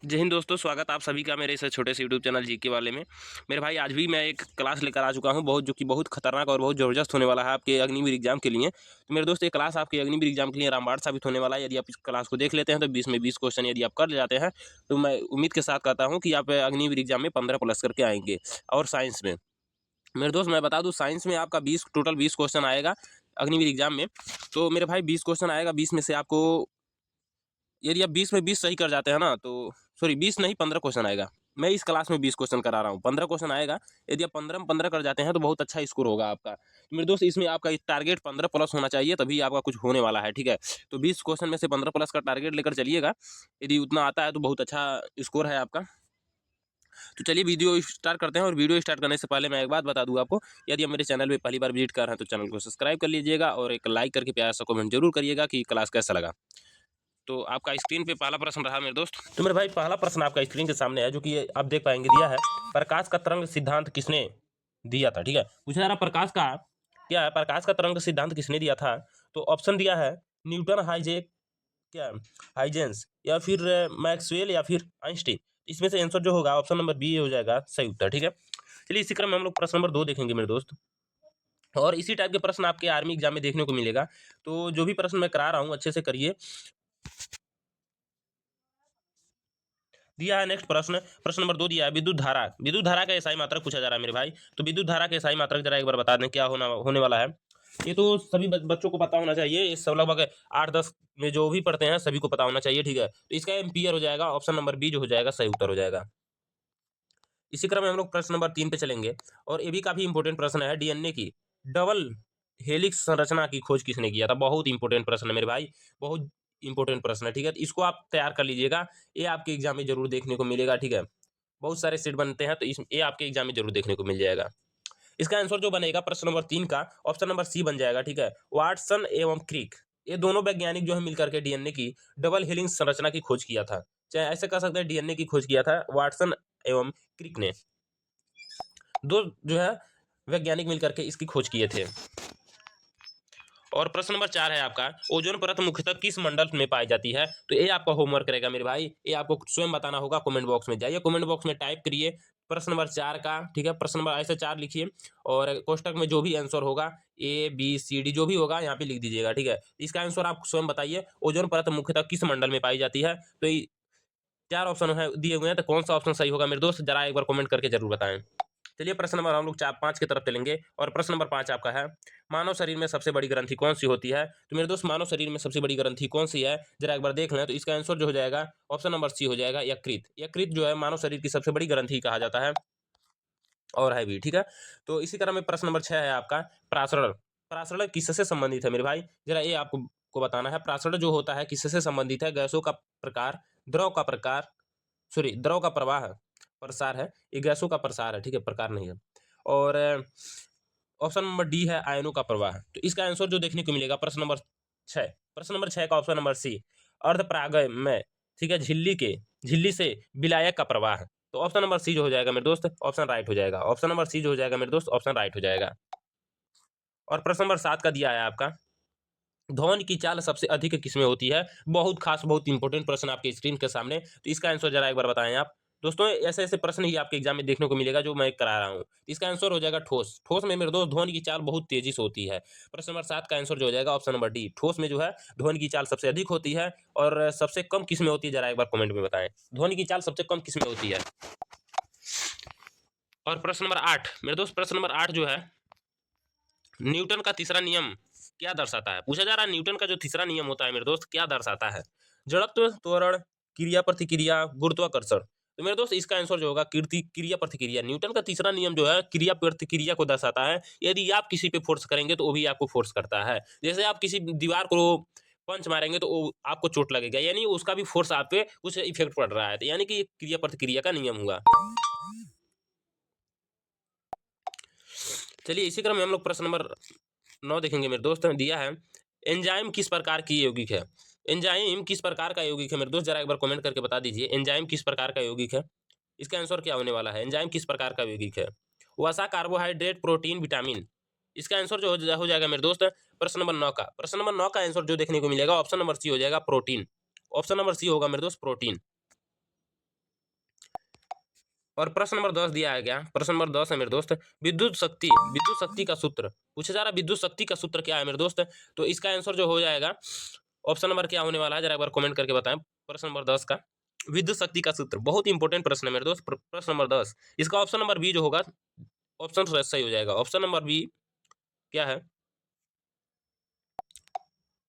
जय हिंद दोस्तों, स्वागत आप सभी का मेरे इस छोटे से यूट्यूब चैनल जीके वाले में। मेरे भाई आज भी मैं एक क्लास लेकर आ चुका हूं जो कि बहुत खतरनाक और बहुत ज़बरदस्त होने वाला है आपके अग्निवीर एग्जाम के लिए। तो मेरे दोस्त ये क्लास आपके अग्निवीर एग्जाम के लिए रामबाण साबित होने वाला है। यदि आप इस क्लास को देख लेते हैं तो 20 में 20 क्वेश्चन यदि आप कर ले जाते हैं तो मैं उम्मीद के साथ कहता हूँ कि आप अग्निवीर एग्जाम में 15 प्लस करके आएंगे। और साइंस में मेरे दोस्त मैं बता दूं, साइंस में आपका 20 टोटल 20 क्वेश्चन आएगा अग्निवीर एग्जाम में। तो मेरे भाई 20 क्वेश्चन आएगा, 20 में से आपको यदि आप 20 में 20 सही कर जाते हैं ना तो सॉरी 20 नहीं 15 क्वेश्चन आएगा। मैं इस क्लास में 20 क्वेश्चन करा रहा हूँ, 15 क्वेश्चन आएगा। यदि आप 15 में 15 कर जाते हैं तो बहुत अच्छा स्कोर होगा आपका। तो मेरे दोस्त इसमें आपका टारगेट 15 प्लस होना चाहिए, तभी आपका कुछ होने वाला है, ठीक है। तो 20 क्वेश्चन में से 15 प्लस का टारगेट लेकर चलिएगा। यदि उतना आता है तो बहुत अच्छा स्कोर है आपका। तो चलिए वीडियो स्टार्ट करते हैं। और वीडियो स्टार्ट करने से पहले मैं एक बात बता दूं आपको, यदि आप मेरे चैनल पे पहली बार विजिट कर रहे हैं तो चैनल को सब्सक्राइब कर लीजिएगा और एक लाइक करके प्यारा सा कमेंट जरूर करिएगा कि क्लास कैसा लगा। तो आपका स्क्रीन पे पहला प्रश्न रहा मेरे दोस्त। तो मेरे भाई पहला प्रश्न आपका स्क्रीन के सामने है, जो कि आप देख पाएंगे दिया है, प्रकाश का तरंग सिद्धांत किसने दिया था। ठीक है, पूछा जा रहा प्रकाश का क्या है, प्रकाश का तरंग सिद्धांत किसने दिया था। तो ऑप्शन दिया है न्यूटन, हाइजेक, क्या हाइजेंस, या फिर मैक्सवेल, या फिर आइंस्टीन। इसमें से आंसर जो होगा ऑप्शन नंबर बी हो जाएगा सही उत्तर। ठीक है, चलिए इसी क्रम में हम लोग प्रश्न नंबर 2 देखेंगे मेरे दोस्त। और इसी टाइप के प्रश्न आपके आर्मी एग्जाम में देखने को मिलेगा। तो जो भी प्रश्न मैं करा रहा हूँ अच्छे से करिए। दिया है नेक्स्ट प्रश्न, प्रश्न नंबर 2 दिया है विद्युत धारा का एसआई मात्रक पूछा जा रहा है मेरे भाई। तो विद्युत धारा का एसआई मात्रक जरा एक बार बता दें क्या होने वाला है। ये तो सभी बच्चों को पता होना चाहिए, ये सब लगभग 8-10 में जो भी पढ़ते हैं सभी को पता होना चाहिए, ठीक है। तो इसका एम्पियर हो जाएगा, ऑप्शन नंबर बी जो हो जाएगा सही उत्तर हो जाएगा। इसी क्रम में हम लोग प्रश्न नंबर 3 पे चलेंगे। और ये भी काफी इंपॉर्टेंट प्रश्न है, डीएनए की डबल हेलिक्स संरचना की खोज किसने किया था। बहुत इंपॉर्टेंट प्रश्न है मेरे भाई, बहुत इंपॉर्टेंट प्रश्न है, ठीक है। तो इसको आप तैयार कर लीजिएगा, ये आपके एग्जाम में जरूर देखने को मिलेगा, ठीक है। बहुत सारे सेट बनते हैं तो ये आपके एग्जाम में जरूर देखने को मिल जाएगा। इसका आंसर जो बनेगा प्रश्न नंबर 3 का ऑप्शन नंबर सी बन जाएगा, ठीक है। वाटसन एवं क्रिक, ये दोनों वैज्ञानिक जो है मिलकर के डीएनए की डबल हेलिक्स संरचना की खोज किया था। चाहे ऐसे कह सकते हैं डीएनए की खोज किया था वाटसन एवं क्रिक ने, दो जो है वैज्ञानिक मिलकर के इसकी खोज किए थे। और प्रश्न नंबर 4 है आपका, ओजोन परत मुख्यतः किस मंडल में पाई जाती है। तो ये आपका होमवर्क रहेगा मेरे भाई, ये आपको स्वयं बताना होगा। कमेंट बॉक्स में जाइए, कमेंट बॉक्स में टाइप करिए प्रश्न नंबर 4 का, ठीक है। प्रश्न नंबर ऐसे 4 लिखिए और कोष्टक में जो भी आंसर होगा ABCD जो भी होगा यहाँ पे लिख दीजिएगा, ठीक है। इसका आंसर आप स्वयं बताइए, ओजोन परत मुख्यतः किस मंडल में पाई जाती है। तो 4 ऑप्शन है दिए हुए हैं, तो कौन सा ऑप्शन सही होगा मेरे दोस्त जरा एक बार कमेंट करके जरूर बताएं। चलिए प्रश्न नंबर हम लोग 4-5 की तरफ चलेंगे। और प्रश्न नंबर 5 आपका है, मानव शरीर में सबसे बड़ी ग्रंथि कौन सी होती है। तो मेरे दोस्त मानव शरीर में सबसे बड़ी ग्रंथि कौन सी है जरा एक बार देख लें। तो इसका आंसर जो हो जाएगा ऑप्शन नंबर सी हो जाएगा यकृत। यकृत जो है मानव शरीर की सबसे बड़ी ग्रंथि कहा जाता है और है भी, ठीक है। तो इसी तरह में प्रश्न नंबर 6 है आपका, प्रासरण। प्रासरण किससे संबंधित है मेरे भाई, जरा ये आपको बताना है। प्रासरण जो होता है किससे संबंधित है, गैसों का प्रकार, द्रव का प्रकार, सॉरी द्रव का प्रवाह प्रसार है, ये गैसों का प्रसार है, ठीक है, प्रकार नहीं है। और ऑप्शन नंबर डी है आयनों का प्रवाह। तो इसका आंसर जो देखने को मिलेगा प्रश्न नंबर 6, प्रश्न नंबर 6 का ऑप्शन नंबर सी, अर्धपरागय में, ठीक है, झिल्ली से विलायक का प्रवाह। तो ऑप्शन नंबर सी जो हो जाएगा मेरे दोस्त ऑप्शन राइट हो जाएगा, ऑप्शन नंबर सी जो हो जाएगा मेरे दोस्त ऑप्शन राइट हो जाएगा। और प्रश्न नंबर 7 का दिया है आपका, ध्वनि की चाल सबसे अधिक किसमें होती है। बहुत खास बहुत इंपॉर्टेंट प्रश्न आपके स्क्रीन के सामने। तो इसका आंसर जरा एक बार बताएं आप दोस्तों। ऐसे ऐसे प्रश्न ही आपके एग्जाम में देखने को मिलेगा जो मैं करा रहा हूँ। इसका आंसर हो जाएगा ठोस। ठोस में मेरे दोस्त ध्वनि की चाल बहुत तेजी से होती है। प्रश्न नंबर 7 का आंसर जो हो जाएगा ऑप्शन नंबर डी, ठोस में जो है ध्वनि की चाल सबसे अधिक होती है। और सबसे कम किस में होती है जरा एक बार कमेंट में बताएं, ध्वनि की चाल सबसे कम किस में होती है। और प्रश्न नंबर 8 मेरे दोस्त, प्रश्न नंबर 8 जो है, न्यूटन का तीसरा नियम क्या दर्शाता है। पूछा जा रहा है न्यूटन का जो तीसरा नियम होता है मेरे दोस्त क्या दर्शाता है। जड़त्व, त्वरण, क्रिया प्रतिक्रिया, गुरुत्वाकर्षण। तो मेरे दोस्त इसका आंसर जो होगा क्रिया प्रतिक्रिया। न्यूटन का तीसरा नियम जो है क्रिया प्रतिक्रिया को दर्शाता है। यदि आप किसी पे फोर्स करेंगे तो वो भी आपको फोर्स करता है। जैसे आप किसी दीवार को पंच मारेंगे तो वो आपको चोट लगेगा, यानी उसका भी फोर्स आप पे कुछ इफेक्ट पड़ रहा है, तो यानी कि क्रिया प्रतिक्रिया का नियम हुआ। चलिए इसी क्रम में हम लोग प्रश्न नंबर 9 देखेंगे मेरे दोस्त। दिया है एंजाइम किस प्रकार की यौगिक है। एंजाइम किस प्रकार का यौगिक है मेरे दोस्त जरा एक बार कमेंट करके बता दीजिए, एंजाइम किस प्रकार का यौगिक है। इसका आंसर क्या होने वाला है, एंजाइम किस प्रकार का यौगिक है। वसा, कार्बोहाइड्रेट, प्रोटीन, विटामिन। इसका आंसर जो हो जाएगा मेरे दोस्त प्रश्न नंबर 9 का, प्रश्न नंबर 9 का आंसर जो देखने को मिलेगा ऑप्शन नंबर सी हो जाएगा प्रोटीन। ऑप्शन नंबर सी होगा मेरे दोस्त प्रोटीन। और प्रश्न नंबर 10 दिया है क्या, प्रश्न नंबर 10 है मेरे दोस्त, विद्युत शक्ति का सूत्र पूछा जा रहा है। विद्युत शक्ति का सूत्र क्या है मेरे दोस्त? तो इसका आंसर जो हो जाएगा ऑप्शन नंबर क्या होने वाला है, जरा एक बार कमेंट करके बताएं। प्रश्न नंबर 10 का विद्युत शक्ति का सूत्र, बहुत इंपॉर्टेंट प्रश्न है मेरे दोस्त। प्रश्न नंबर 10, इसका ऑप्शन नंबर बी जो होगा, ऑप्शन सही हो जाएगा। ऑप्शन नंबर बी क्या है,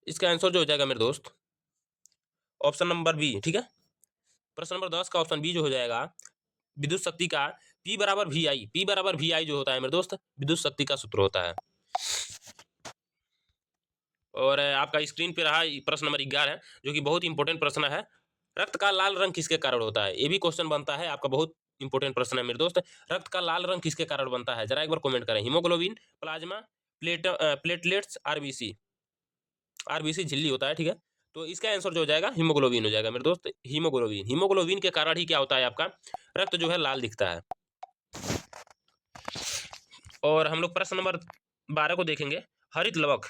इसका आंसर जो हो जाएगा मेरे दोस्त ऑप्शन नंबर बी, ठीक है। प्रश्न नंबर 10 का ऑप्शन बी जो हो जाएगा, विद्युत शक्ति का पी बराबर वी आई जो होता है मेरे दोस्त, विद्युत शक्ति का सूत्र होता है। और आपका स्क्रीन पे रहा प्रश्न नंबर 11, जो कि बहुत इंपॉर्टेंट प्रश्न है। रक्त का लाल रंग किसके कारण होता है? ये भी क्वेश्चन बनता है आपका, बहुत इंपॉर्टेंट प्रश्न है मेरे दोस्त। रक्त का लाल रंग किसके कारण बनता है, जरा एक बार कमेंट करें। Haemoglobin, plasma, platelets, RBC. RBC झिल्ली होता है, ठीक है। तो इसका आंसर जो हो जाएगा हीमोग्लोबिन हो जाएगा मेरे दोस्त, हीमोग्लोबिन। हीमोग्लोबिन के कारण ही क्या होता है, आपका रक्त जो है लाल दिखता है। और हम लोग प्रश्न नंबर 12 को देखेंगे। हरित लवक,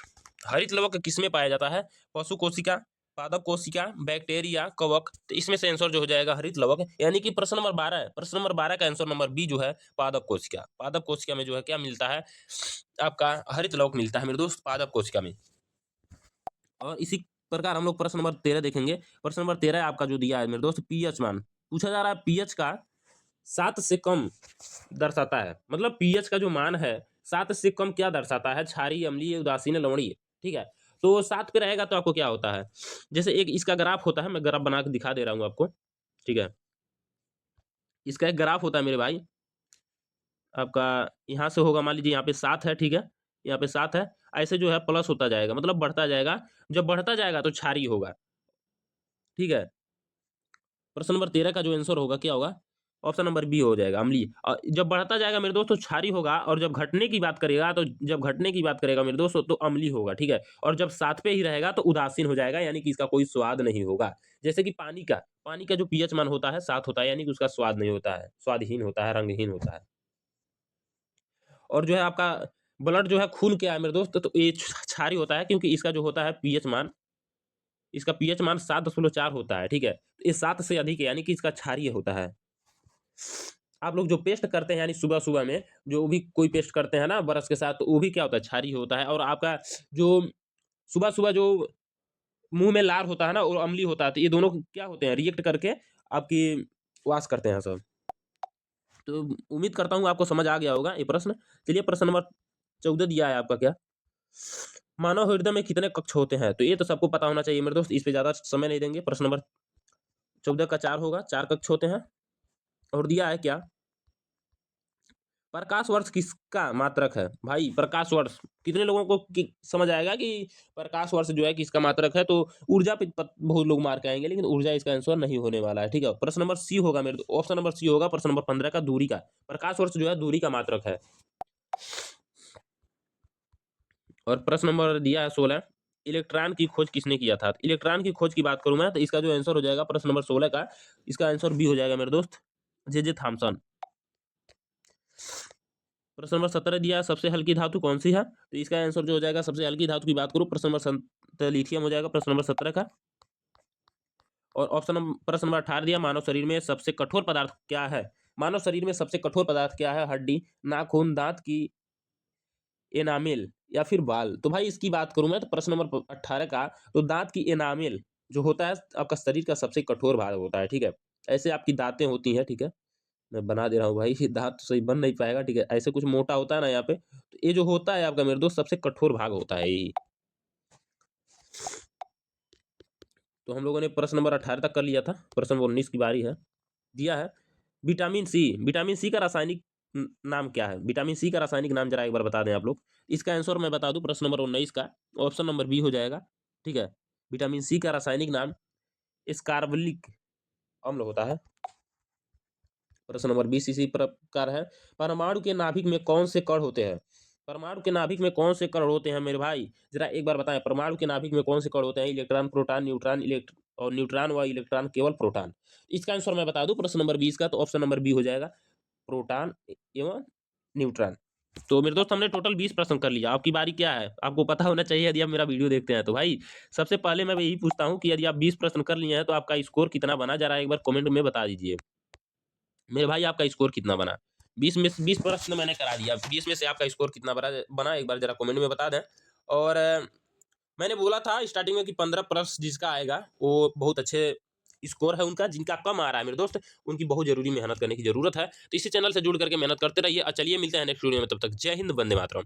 हरित लवक किसमें पाया जाता है? पशु कोशिका, पादप कोशिका, बैक्टीरिया, कवक। तो इसमें से आंसर जो हो जाएगा हरित लवक, यानी कि प्रश्न नंबर 12 है। प्रश्न नंबर 12 का आंसर नंबर बी जो है पादप कोशिका। पादप कोशिका में जो है क्या मिलता है, आपका हरित लवक मिलता है मेरे दोस्त, पादप कोशिका में। और इसी प्रकार हम लोग प्रश्न नंबर 13 देखेंगे। प्रश्न नंबर 13 आपका जो दिया है मेरे दोस्त, पीएच मान पूछा जा रहा है। पीएच का 7 से कम दर्शाता है, मतलब पीएच का जो मान है 7 से कम क्या दर्शाता है? क्षारीय, अम्लीय, उदासीन, लवणीय, ठीक है। तो 7 पे रहेगा तो आपको क्या होता है, जैसे एक इसका ग्राफ होता है, मैं ग्राफ बना के दिखा दे रहा हूँ आपको, ठीक है। इसका एक ग्राफ होता है मेरे भाई, आपका यहाँ से होगा, मान लीजिए यहाँ पे 7 है, ठीक है, यहाँ पे 7 है, ऐसे जो है प्लस होता जाएगा, मतलब बढ़ता जाएगा। जब बढ़ता जाएगा तो क्षारीय होगा, ठीक है। प्रश्न नंबर 13 का जो आंसर होगा क्या होगा, ऑप्शन नंबर बी हो जाएगा, अम्लीय। और जब बढ़ता जाएगा मेरे दोस्तों क्षारीय होगा, और जब घटने की बात करेगा तो जब घटने की बात करेगा मेरे दोस्तों तो अम्लीय होगा, ठीक है। और जब 7 पे ही रहेगा तो उदासीन हो जाएगा, यानी कि इसका कोई स्वाद नहीं होगा। जैसे कि पानी का जो पीएच मान होता है 7 होता है, यानी कि उसका स्वाद नहीं होता है, स्वादहीन होता है, रंगहीन होता है। और जो है आपका ब्लड जो है, खून क्या है मेरे दोस्त, तो ये क्षारीय होता है, क्योंकि इसका जो होता है पीएच मान, इसका पीएच मान 7.4 होता है, ठीक है। तो ये 7 से अधिक है, यानी कि इसका क्षारीय होता है। आप लोग जो पेस्ट करते हैं, यानी सुबह सुबह में जो भी कोई पेस्ट करते हैं ना ब्रश के साथ, तो वो भी क्या होता है, क्षारीय होता है। और आपका जो सुबह सुबह जो मुंह में लार होता है ना, वो अम्लीय होता है। तो ये दोनों क्या होते हैं, रिएक्ट करके आपकी वाश करते हैं सब। तो उम्मीद करता हूँ आपको समझ आ गया होगा ये प्रश्न। चलिए प्रश्न नंबर 14 दिया है आपका, क्या मानव हृदय में कितने कक्ष होते हैं? तो ये तो सबको पता होना चाहिए मेरे दोस्त, इस पे ज्यादा समय नहीं देंगे। प्रश्न नंबर 14 का 4 होगा, 4 कक्ष होते हैं। और दिया है क्या, प्रकाश वर्ष किसका मात्रक है? भाई प्रकाश वर्ष कितने लोगों को समझ आएगा कि प्रकाश वर्ष जो है किसका मात्रक है? तो ऊर्जा पे बहुत लोग मार के आएंगे, लेकिन ऊर्जा इसका आंसर नहीं होने वाला है, ठीक है। प्रश्न नंबर सी होगा मेरे, ऑप्शन नंबर सी होगा प्रश्न नंबर 15 का, दूरी का। प्रकाश वर्ष जो है दूरी का मात्रक है। और प्रश्न नंबर दिया है 16, इलेक्ट्रॉन की खोज किसने किया था? इलेक्ट्रॉन की खोज की बात करूं मैं, तो इसका जो आंसर हो जाएगा प्रश्न नंबर 16 का, इसका आंसर बी हो जाएगा मेरे दोस्त, जे थॉमसन। प्रश्न नंबर 17 दिया, सबसे हल्की धातु कौन सी है? तो इसका आंसर जो हो जाएगा, सबसे हल्की धातु की बात करूं, प्रश्न नंबर लिथियम हो जाएगा, प्रश्न नंबर 17 का। और ऑप्शन नंबर प्रश्न नंबर 18 दिया, मानव शरीर में सबसे कठोर पदार्थ क्या है? मानव शरीर में सबसे कठोर पदार्थ क्या है? हड्डी, नाखून, दांत की एनामेल, या फिर बाल? तो भाई इसकी बात करूं मैं, तो प्रश्न नंबर 18 का, तो दांत की एनामेल जो होता है आपका शरीर का सबसे कठोर भाग होता है, ठीक है। ऐसे आपकी दांतें होती हैं, ठीक है, मैं बना दे रहा हूँ भाई, दांत तो सही बन नहीं पाएगा, ठीक है। ऐसे कुछ मोटा होता है ना यहाँ पे, तो ये जो होता है आपका मेरे दोस्त सबसे कठोर भाग होता है यही। तो हम लोगों ने प्रश्न नंबर 18 तक कर लिया था, प्रश्न नंबर 19 की बारी है। दिया है विटामिन सी, विटामिन सी का रासायनिक नाम क्या है? विटामिन सी का रासायनिक नाम जरा एक बार बता दें आप लोग। इसका आंसर मैं बता दूं, प्रश्न नंबर 19 का ऑप्शन नंबर बी हो जाएगा, ठीक है। विटामिन सी का रासायनिक नाम स्कारबलिक अम्ल होता है। प्रश्न नंबर 20 इसी प्रकार है, परमाणु के नाभिक में कौन से कण होते हैं? परमाणु के नाभिक में कौन से कण होते हैं मेरे भाई, जरा एक बार बताएं। परमाणु के नाभिक में कौन से कण होते हैं? इलेक्ट्रॉन, प्रोटॉन, न्यूट्रॉन, और न्यूट्रॉन व इलेक्ट्रॉन, केवल प्रोटॉन। इसका आंसर मैं बता दूं, प्रश्न नंबर 20 का, तो ऑप्शन नंबर बी हो जाएगा, प्रोटॉन एवं न्यूट्रॉन। तो मेरे दोस्त हमने टोटल 20 प्रश्न कर लिया। आपकी बारी क्या है, आपको पता होना चाहिए यदि आप मेरा वीडियो देखते हैं तो। भाई सबसे पहले मैं यही पूछता हूँ कि यदि आप 20 प्रश्न कर लिए हैं तो आपका स्कोर कितना बना, जरा एक बार कमेंट में बता दीजिए। मेरे भाई आपका स्कोर कितना बना? 20 प्रश्न मैंने करा दिया, 20 में से आपका स्कोर कितना बना एक बार जरा कमेंट में बता दें। और मैंने बोला था स्टार्टिंग में कि 15 प्रश्न जिसका आएगा वो बहुत अच्छे स्कोर है उनका, जिनका कम आ रहा है मेरे दोस्त उनकी बहुत जरूरी मेहनत करने की जरूरत है। तो इसी चैनल से जुड़ करके मेहनत करते रहिए। चलिए मिलते हैं नेक्स्ट वीडियो में, तब तक जय हिंद, वंदे मातरम।